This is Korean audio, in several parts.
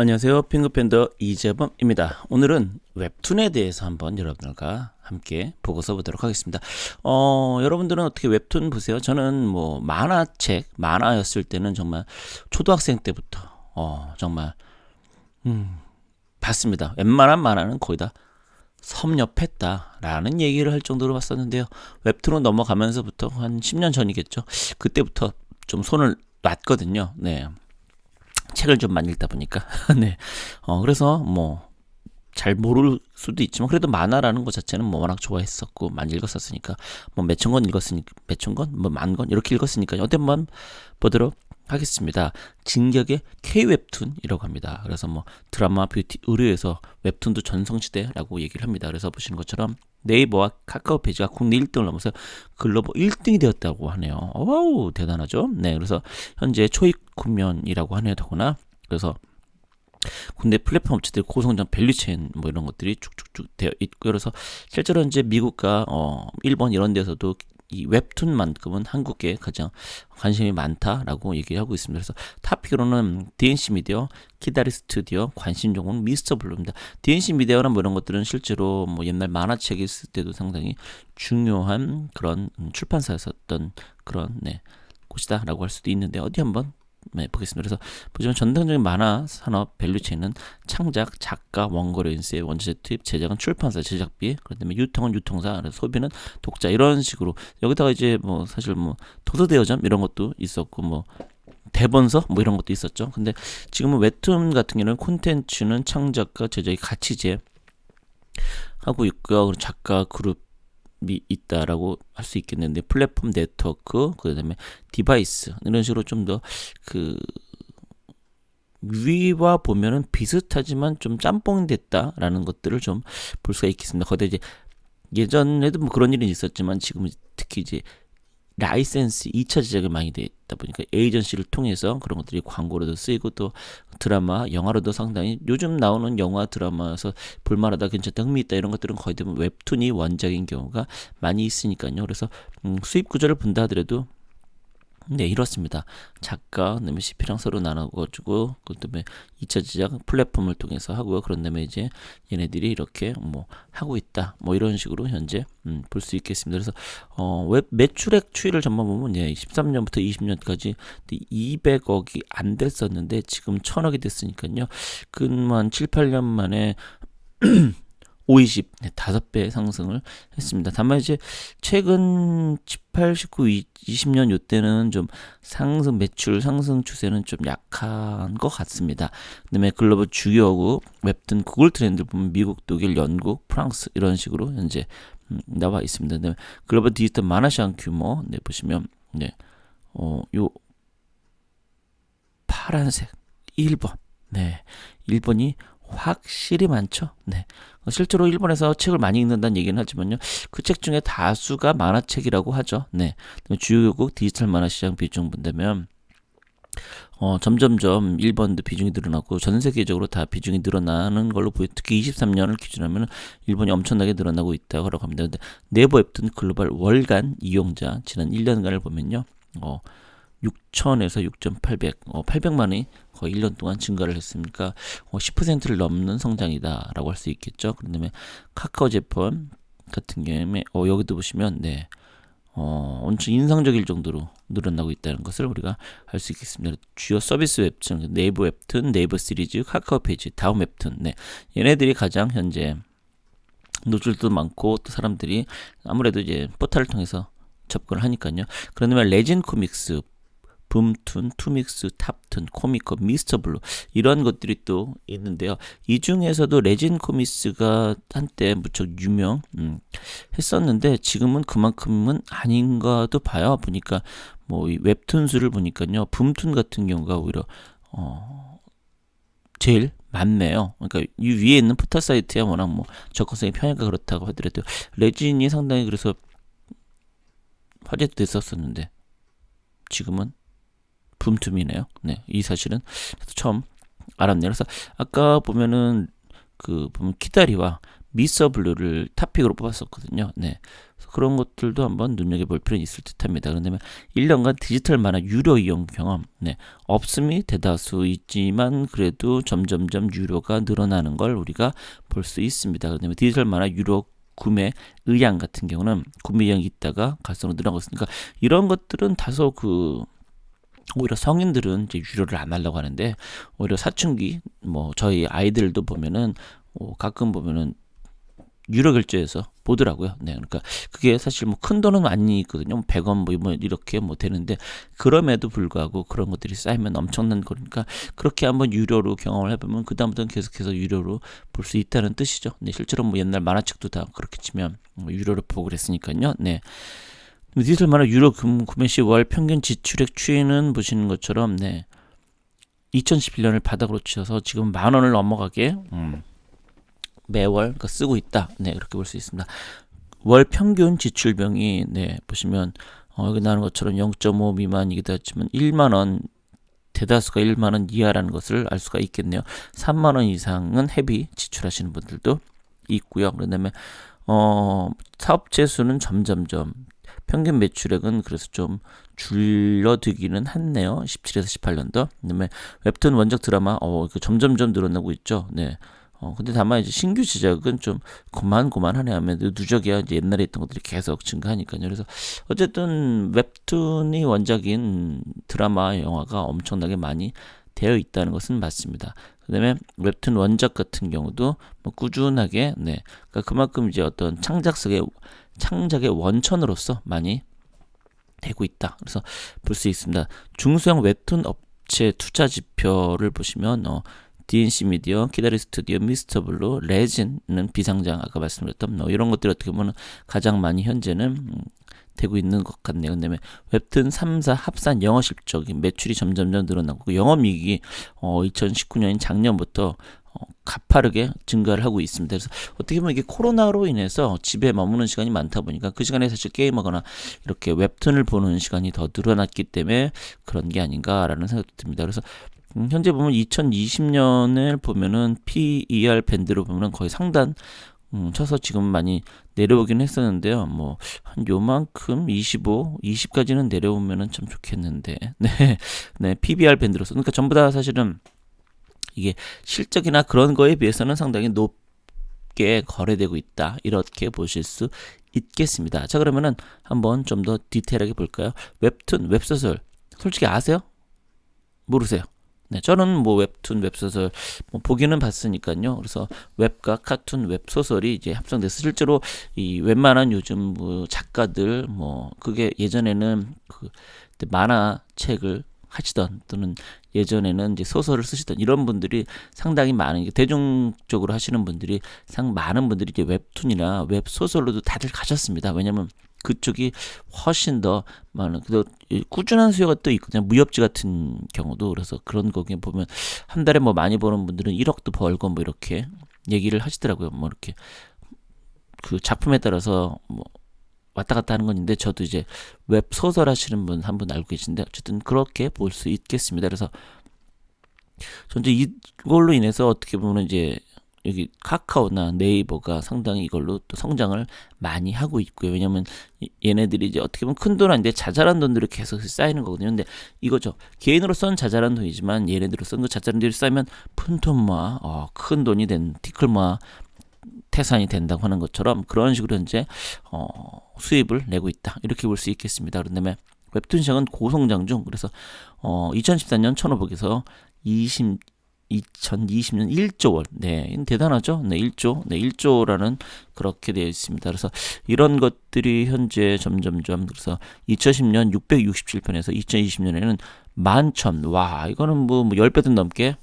안녕하세요. 핑크팬더 이재범입니다. 오늘은 웹툰에 대해서 한번 여러분들과 함께 보고서 보도록 하겠습니다. 여러분들은 어떻게 웹툰 보세요? 저는 뭐 만화였을 때는 정말 초등학생 때부터 정말 봤습니다. 웬만한 만화는 거의 다 섭렵했다라는 얘기를 할 정도로 봤었는데요. 웹툰으로 넘어가면서부터 한 10년 전이겠죠. 그때부터 좀 손을 놨거든요. 네. 책을 좀 많이 읽다 보니까 네. 그래서 뭐 잘 모를 수도 있지만 그래도 만화라는 것 자체는 뭐 워낙 좋아했었고 많이 읽었었으니까 뭐 몇천 권 읽었으니까 몇천 권, 뭐 만 권 이렇게 읽었으니까 어디 한번 보도록 하겠습니다. 진격의 K 웹툰이라고 합니다. 그래서 뭐 드라마, 뷰티, 의료에서 웹툰도 전성시대라고 얘기를 합니다. 그래서 보시는 것처럼 네이버와 카카오 페이지가 국내 1등을 넘어서 글로벌 1등이 되었다고 하네요. 어우 대단하죠. 네, 그래서 현재 초입 국면이라고 하네요. 더구나. 그래서 국내 플랫폼 업체들 고성장 밸류체인 뭐 이런 것들이 쭉쭉쭉 되어 있고, 그래서 실제로 이제 미국과 일본 이런 데서도 이 웹툰만큼은 한국에 가장 관심이 많다라고 얘기하고 있습니다. 그래서 탑픽으로는 DNC 미디어, 키다리 스튜디오, 관심 종목은 미스터 블루입니다. DNC 미디어나 뭐 이런 것들은 실제로 뭐 옛날 만화책이 있을 때도 상당히 중요한 그런 출판사였었던 그런 곳이다라고 할 수도 있는데 어디 한번 보겠습니다. 그래서 보시면 전통적인 만화 산업 밸류체인은 창작, 작가, 원고료 인세, 원자재 투입, 제작은 출판사, 제작비, 그다음에 유통은 유통사, 그래서 소비는 독자 이런 식으로 여기다가 이제 뭐 사실 뭐 도서대여점 이런 것도 있었고 뭐 대본서 뭐 이런 것도 있었죠. 근데 지금은 웹툰 같은 경우는 콘텐츠는 창작과 제작이 같이 이제 하고 있고요. 그리고 작가 그룹 이 있다라고 할 수 있겠는데 플랫폼 네트워크 그다음에 디바이스 이런 식으로 좀 더 그 위와 보면은 비슷하지만 좀 짬뽕이 됐다라는 것들을 좀 볼 수가 있겠습니다. 거기다 이제 예전에도 뭐 그런 일이 있었지만 지금은 특히 이제 라이센스 2차 제작이 많이 되다 보니까 에이전시를 통해서 그런 것들이 광고로도 쓰이고 또 드라마, 영화로도 상당히 요즘 나오는 영화, 드라마에서 볼만하다, 괜찮다, 흥미있다 이런 것들은 거의 대부분 웹툰이 원작인 경우가 많이 있으니까요. 그래서 수입 구조를 본다 하더라도 네, 이렇습니다. 작가, 그다음에 CP랑 서로 나눠가지고, 그다음에 2차 제작 플랫폼을 통해서 하고요. 그런 다음에 이제 얘네들이 이렇게 뭐 하고 있다. 뭐 이런 식으로 현재 볼 수 있겠습니다. 그래서 웹 매출액 추이를 전반 보면 13년부터 20년까지 200억이 안 됐었는데 지금 1000억이 됐으니까요. 근만 7, 8년 만에 50, 5배 상승을 했습니다. 다만 이제 최근 18, 19, 20년 요때는 좀 매출 상승 추세는 좀 약한 것 같습니다. 그다음에 글로벌 주요국 웹툰 구글 트렌드를 보면 미국, 독일, 영국, 프랑스 이런 식으로 현재 나와 있습니다. 그다음에 글로벌 디지털 만화 시장 규모 보시면 요 파란색 1번. 일본이 확실히 많죠. 실제로 일본에서 책을 많이 읽는다는 얘기는 하지만요. 그 책 중에 다수가 만화책이라고 하죠. 주요국 디지털 만화 시장 비중 본다면 점점점 일본도 비중이 늘어나고 전 세계적으로 다 비중이 늘어나는 걸로 보여. 특히 23년을 기준하면 일본이 엄청나게 늘어나고 있다고 합니다. 근데 네이버 웹툰 글로벌 월간 이용자 지난 1년간을 보면요. 6천에서 6,800, 800만이 거의 1년 동안 증가를 했으니까 10%를 넘는 성장이다라고 할 수 있겠죠. 그다음에 카카오 제품 같은 경우에 여기도 보시면 엄청 인상적일 정도로 늘어나고 있다는 것을 우리가 알 수 있겠습니다. 주요 서비스 웹툰, 네이버 웹툰, 네이버 시리즈, 카카오 페이지, 다음 웹툰, 얘네들이 가장 현재 노출도 많고 또 사람들이 아무래도 이제 포털을 통해서 접근을 하니까요. 그런데 레진 코믹스, 붐툰, 투믹스, 탑툰, 코미코, 미스터 블루 이런 것들이 또 있는데요. 이 중에서도 레진 코믹스가 한때 무척 했었는데 지금은 그만큼은 아닌가도 봐요. 보니까 뭐 이 웹툰 수를 보니까요. 붐툰 같은 경우가 오히려 제일 많네요. 그러니까 이 위에 있는 포털 사이트에 워낙 뭐 접근성이 편하니까 그렇다고 하더라도 레진이 상당히 그래서 화제도 됐었었는데 지금은 붐툼이네요. 이 사실은 처음 알았네요. 그래서 아까 보면은 보면 키다리와 미스터 블루를 탑픽으로 뽑았었거든요. 그런 것들도 한번 눈여겨볼 필요는 있을 듯합니다. 그런데 1년간 디지털 만화 유료 이용 경험, 없음이 대다수 있지만 그래도 점점점 유료가 늘어나는 걸 우리가 볼 수 있습니다. 그런데 디지털 만화 유료 구매 의향 같은 경우는 구매 의향이 있다가 갈수록 늘어나고 있으니까 이런 것들은 다소 오히려 성인들은 이제 유료를 안 하려고 하는데 오히려 사춘기 저희 아이들도 보면은 가끔 보면은 유료 결제해서 보더라고요. 그러니까 그게 사실 큰 돈은 아니거든요. 100원 이렇게 되는데 그럼에도 불구하고 그런 것들이 쌓이면 엄청난 거니까 그렇게 한번 유료로 경험을 해보면 그 다음부터는 계속해서 유료로 볼 수 있다는 뜻이죠. 실제로 옛날 만화책도 다 그렇게 치면 유료로 보고 그랬으니까요. 디지털 만화 유료 구매 시 월 평균 지출액 추이는 보시는 것처럼 2011년을 바닥으로 치셔서 지금 10,000원을 넘어가게 매월 쓰고 있다. 그렇게 볼 수 있습니다. 월 평균 지출병이 보시면 여기 나오는 것처럼 0.5 미만이기도 하지만 1만원 대다수가 1만원 이하라는 것을 알 수가 있겠네요. 3만원 이상은 헤비 지출하시는 분들도 있고요. 그다음에 사업체 수는 점점점 평균 매출액은 그래서 좀 줄어들기는 했네요. 17에서 18년도. 그다음에 웹툰 원작 드라마 점점점 늘어나고 있죠. 근데 다만 이제 신규 제작은 좀 고만고만하네 하면 누적이야 이제 옛날에 있던 것들이 계속 증가하니까요. 그래서 어쨌든 웹툰이 원작인 드라마, 영화가 엄청나게 많이 되어 있다는 것은 맞습니다. 그다음에 웹툰 원작 같은 경우도 꾸준하게 그러니까 그만큼 이제 어떤 창작의 원천으로서 많이 되고 있다. 그래서 볼 수 있습니다. 중소형 웹툰 업체 투자 지표를 보시면 DNC 미디어, 키다리 스튜디오, 미스터블루, 레진은 비상장 아까 말씀드렸던 이런 것들이 어떻게 보면 가장 많이 현재는 되고 있는 것 같네요. 그다음에 웹툰 3사 합산 영업 실적이 매출이 점점점 늘어나고 영업이익이 2019년인 작년부터 가파르게 증가를 하고 있습니다. 그래서 어떻게 보면 이게 코로나로 인해서 집에 머무는 시간이 많다 보니까 그 시간에 사실 게임하거나 이렇게 웹툰을 보는 시간이 더 늘어났기 때문에 그런 게 아닌가라는 생각도 듭니다. 그래서 현재 보면 2020년을 보면은 PER 밴드로 보면은 거의 상단 쳐서 지금 많이 내려오긴 했었는데요. 한 요만큼 20까지는 내려오면은 참 좋겠는데. PBR 밴드로서. 그러니까 전부 다 사실은 이게 실적이나 그런 거에 비해서는 상당히 높게 거래되고 있다. 이렇게 보실 수 있겠습니다. 자, 그러면은 한번 좀 더 디테일하게 볼까요? 웹툰, 웹소설. 솔직히 아세요? 모르세요? 저는 웹툰, 웹소설 보기는 봤으니까요. 그래서 웹과 카툰, 웹소설이 이제 합성돼서 실제로 이 웬만한 요즘 작가들 그게 예전에는 만화책을 하시던 또는 예전에는 이제 소설을 쓰시던 이런 분들이 상당히 많은 대중적으로 하시는 분들이 많은 분들이 이제 웹툰이나 웹소설로도 다들 가셨습니다. 왜냐면 그쪽이 훨씬 더 많은 꾸준한 수요가 또 있거든요. 무협지 같은 경우도. 그래서 그런 거기 보면 한 달에 많이 버는 분들은 1억도 벌고 이렇게 얘기를 하시더라고요. 이렇게 그 작품에 따라서 왔다 갔다 하는 건데 저도 이제 웹 소설 하시는 분 한 분 알고 계신데 어쨌든 그렇게 볼 수 있겠습니다. 그래서 전 이제 이걸로 인해서 어떻게 보면 이제 여기 카카오나 네이버가 상당히 이걸로 또 성장을 많이 하고 있고요. 왜냐면 얘네들이 이제 어떻게 보면 큰 돈 아닌데 자잘한 돈들이 계속 쌓이는 거거든요. 근데 이거죠. 개인으로 쓴 자잘한 돈이지만 얘네들로 쓴 그 자잘한 돈이 쌓이면 푼돈 모아 큰 돈이 된 티끌 모아 태산이 된다고 하는 것처럼 그런 식으로 현재 수입을 내고 있다. 이렇게 볼 수 있겠습니다. 그다음에 웹툰 시장은 고성장 중. 그래서 2014년 1,500에서 2020년 1조 원. 대단하죠? 1조라는 그렇게 되어 있습니다. 그래서 이런 것들이 현재 점점점 그래서 2010년 667편에서 2020년에는 11,000. 와, 이거는 10배도 넘게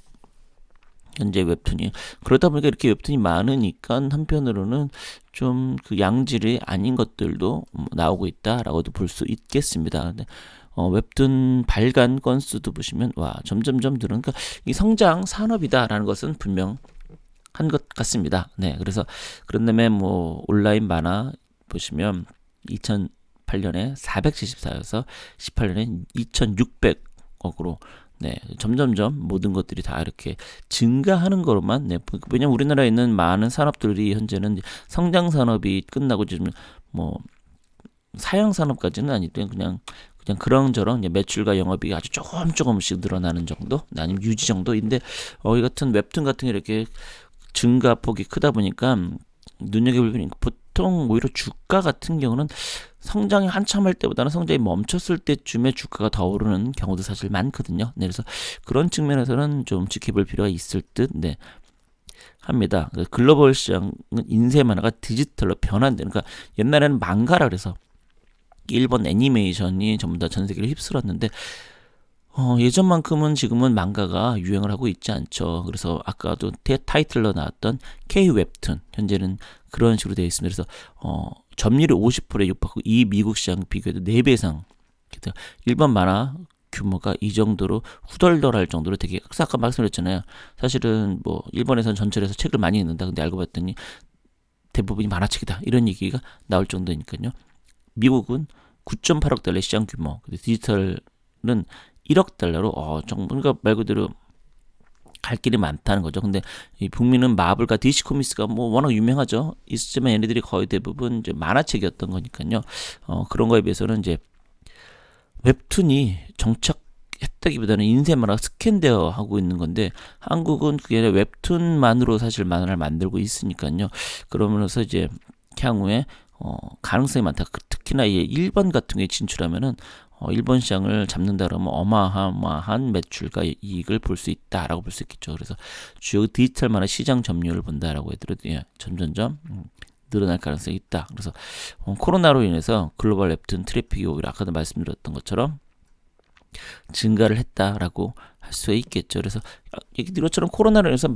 현재 웹툰이. 그러다 보니까 이렇게 웹툰이 많으니까 한편으로는 좀 그 양질이 아닌 것들도 나오고 있다라고도 볼 수 있겠습니다. 근데 웹툰 발간 건수도 보시면 점점점 늘으니까 이 성장 산업이다라는 것은 분명한 것 같습니다. 그래서 그런 다음에 온라인 만화 보시면 2008년에 474여서 18년에 2,600억으로 점점점 모든 것들이 다 이렇게 증가하는 거로만 왜냐면 우리나라에 있는 많은 산업들이 현재는 성장 산업이 끝나고 지금 사양 산업까지는 아니고요. 그냥 그런저런 매출과 영업이익이 아주 조금씩 늘어나는 정도, 아니면 유지 정도인데, 이 같은 웹툰 같은 게 이렇게 증가폭이 크다 보니까 눈여겨볼 필요는 보통 오히려 주가 같은 경우는 성장이 한참 할 때보다는 성장이 멈췄을 때쯤에 주가가 더 오르는 경우도 사실 많거든요. 네, 그래서 그런 측면에서는 좀 지켜볼 필요가 있을 듯 네, 합니다. 글로벌 시장은 인쇄 만화가 디지털로 변환되는, 그러니까 옛날에는 망가라 그래서 일본 애니메이션이 전부 다 전 세계를 휩쓸었는데, 예전만큼은 지금은 망가가 유행을 하고 있지 않죠. 그래서 아까도 타이틀로 나왔던 K 웹툰 현재는 그런 식으로 되어 있습니다. 그래서 점유율이 50%에 육박하고 이 미국 시장 비교해도 4배 이상. 일본 만화 규모가 이 정도로 후덜덜할 정도로 되게, 아까 말씀드렸잖아요. 사실은 뭐 일본에서는 전철에서 책을 많이 읽는다. 근데 알고 봤더니 대부분이 만화책이다. 이런 얘기가 나올 정도니까요. 미국은 9.8억 달러 시장 규모, 디지털은 1억 달러로 그러니까 말 그대로 갈 길이 많다는 거죠. 근데 이 북미는 마블과 DC 코믹스가 뭐 워낙 유명하죠. 있었지만 얘네들이 거의 대부분 이제 만화책이었던 거니까요. 그런 거에 비해서는 이제 웹툰이 정착했다기보다는 인쇄 만화가 스캔되어 하고 있는 건데, 한국은 그게 아니라 웹툰만으로 사실 만화를 만들고 있으니까요. 그러면서 이제 향후에 가능성이 많다. 특히나 이 일본 같은 게 진출하면은 일본 시장을 잡는다 그러면 어마어마한 매출과 이익을 볼 수 있다라고 볼 수 있겠죠. 그래서 주요 디지털 만화 시장 점유율을 본다라고 해도 점점점 늘어날 가능성이 있다. 그래서 코로나로 인해서 글로벌 웹툰 트래픽이 오히려 아까도 말씀드렸던 것처럼 증가를 했다라고 할 수 있겠죠. 그래서 얘기 드린 것처럼 코로나로 인해서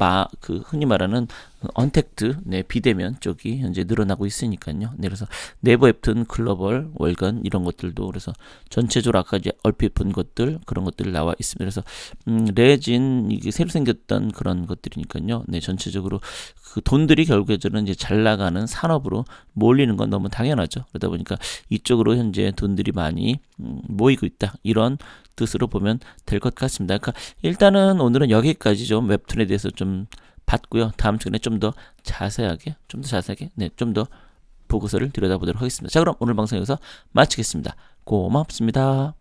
흔히 말하는 언택트, 비대면 쪽이 현재 늘어나고 있으니까요. 네, 그래서 네이버 웹툰, 글로벌, 월간 이런 것들도, 그래서 전체적으로 아까 이제 얼핏 본 것들, 그런 것들이 나와 있습니다. 그래서 레진 이게 새로 생겼던 그런 것들이니까요. 네, 전체적으로 그 돈들이 결국에는 이제 잘 나가는 산업으로 몰리는 건 너무 당연하죠. 그러다 보니까 이쪽으로 현재 돈들이 많이 모이고 있다. 이런 뜻으로 보면 될 것 같습니다. 그러니까 일단은 오늘은 여기까지 좀 웹툰에 대해서 좀 봤고요. 다음 시간에 좀 더 자세하게, 좀 더 보고서를 들여다보도록 하겠습니다. 자, 그럼 오늘 방송 여기서 마치겠습니다. 고맙습니다.